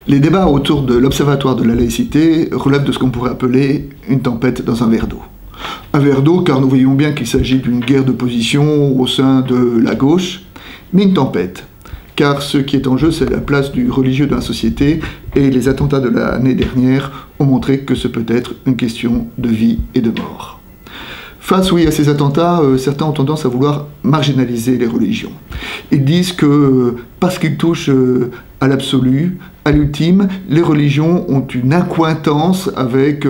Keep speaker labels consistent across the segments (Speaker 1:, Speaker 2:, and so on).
Speaker 1: Les débats autour de l'Observatoire de la laïcité relèvent de ce qu'on pourrait appeler une tempête dans un verre d'eau. Un verre d'eau car nous voyons bien qu'il s'agit d'une guerre de position au sein de la gauche, mais une tempête, car ce qui est en jeu c'est la place du religieux dans la société et les attentats de l'année dernière ont montré que ce peut être une question de vie et de mort. Face, à ces attentats, certains ont tendance à vouloir marginaliser les religions. Ils disent que parce qu'ils touchent à l'absolu, à l'ultime, les religions ont une accointance avec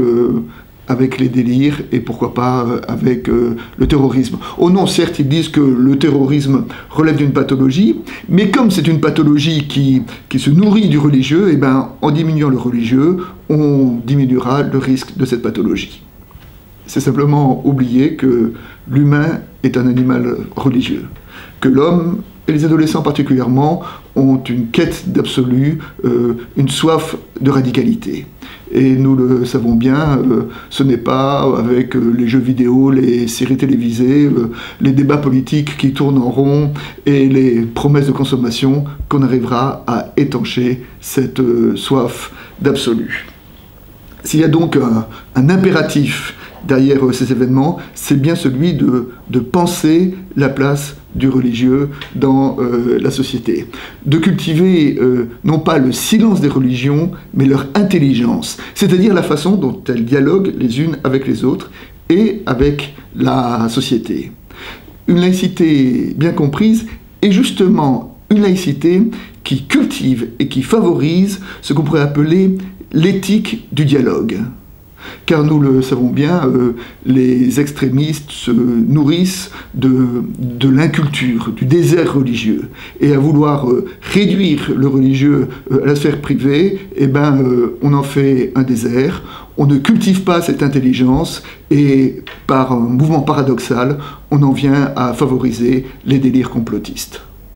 Speaker 1: les délires et pourquoi pas avec le terrorisme. Oh non, certes, ils disent que le terrorisme relève d'une pathologie, mais comme c'est une pathologie qui se nourrit du religieux, en diminuant le religieux, on diminuera le risque de cette pathologie. C'est simplement oublier que l'humain est un animal religieux, que l'homme, et les adolescents particulièrement, ont une quête d'absolu, une soif de radicalité. Et nous le savons bien, ce n'est pas avec les jeux vidéo, les séries télévisées, les débats politiques qui tournent en rond et les promesses de consommation qu'on arrivera à étancher cette soif d'absolu. S'il y a donc un impératif derrière ces événements, c'est bien celui de penser la place du religieux dans la société. De cultiver non pas le silence des religions, mais leur intelligence, c'est-à-dire la façon dont elles dialoguent les unes avec les autres et avec la société. Une laïcité bien comprise est justement une laïcité qui cultive et qui favorise ce qu'on pourrait appeler l'éthique du dialogue. Car nous le savons bien, les extrémistes se nourrissent de l'inculture, du désert religieux. Et à vouloir réduire le religieux à la sphère privée, on en fait un désert, on ne cultive pas cette intelligence et par un mouvement paradoxal, on en vient à favoriser les délires complotistes.